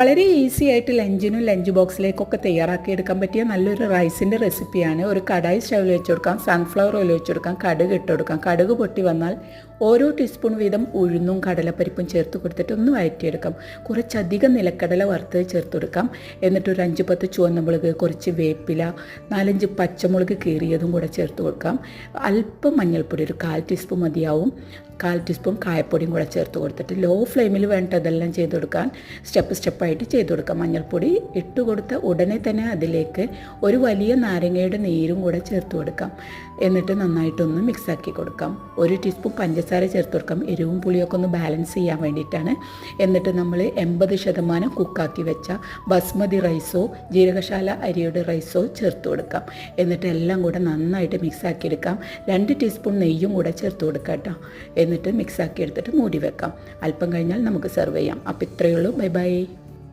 വളരെ ഈസി ആയിട്ട് ലഞ്ചിനും ലഞ്ച് ബോക്സിലേക്കൊക്കെ തയ്യാറാക്കി എടുക്കാൻ പറ്റിയ നല്ലൊരു റൈസിൻ്റെ റെസിപ്പിയാണ്. ഒരു കടായി സ്റ്റൗവിൽ വെച്ച് കൊടുക്കാം, സൺഫ്ലവർ ഓയിൽ വെച്ച് കൊടുക്കാം, കടുക് ഇട്ട് കൊടുക്കാം. കടുക് പൊട്ടി വന്നാൽ ഓരോ ടീസ്പൂൺ വീതം ഉഴുന്നും കടലപ്പരിപ്പും ചേർത്ത് കൊടുത്തിട്ട് ഒന്ന് വഴറ്റിയെടുക്കാം. കുറച്ചധികം നിലക്കടല വറുത്ത് ചേർത്ത് കൊടുക്കാം. എന്നിട്ട് ഒരു 5-10 ചുവന്ന മുളക്, കുറച്ച് വേപ്പില, 4-5 പച്ചമുളക് കീറിയതും കൂടെ ചേർത്ത് കൊടുക്കാം. അല്പം മഞ്ഞൾപ്പൊടി, ഒരു 1/4 ടീസ്പൂൺ മതിയാവും. 1/4 ടീസ്പൂൺ കായപ്പൊടിയും കൂടെ ചേർത്ത് കൊടുത്തിട്ട് ലോ ഫ്ലെയിമിൽ വേണ്ട അതെല്ലാം ചെയ്ത് കൊടുക്കാൻ സ്റ്റെപ്പായിട്ട് ചെയ്ത് കൊടുക്കാം. മഞ്ഞൾപ്പൊടി ഇട്ട് കൊടുത്ത ഉടനെ തന്നെ അതിലേക്ക് ഒരു വലിയ നാരങ്ങയുടെ നീരും കൂടെ ചേർത്ത് കൊടുക്കാം. എന്നിട്ട് നന്നായിട്ടൊന്ന് മിക്സാക്കി കൊടുക്കാം. 1 ടീസ്പൂൺ പഞ്ചസാര ചേർത്ത് കൊടുക്കാം, എരിവും പുളിയൊക്കെ ഒന്ന് ബാലൻസ് ചെയ്യാൻ വേണ്ടിയിട്ടാണ്. എന്നിട്ട് നമ്മൾ 80% കുക്കാക്കി വെച്ച ബസ്മതി റൈസോ ജീരകശാല അരിയുടെ റൈസോ ചേർത്ത് കൊടുക്കാം. എന്നിട്ട് എല്ലാം കൂടെ നന്നായിട്ട് മിക്സാക്കി എടുക്കാം. 2 ടീസ്പൂൺ നെയ്യും കൂടെ ചേർത്ത് കൊടുക്കാം കേട്ടോ. എന്നിട്ട് മിക്സാക്കി എടുത്തിട്ട് മൂടി വെക്കാം. അല്പം കഴിഞ്ഞാൽ നമുക്ക് സെർവ് ചെയ്യാം. അപ്പോൾ ഇത്രയേ ഉള്ളൂ. Bye bye.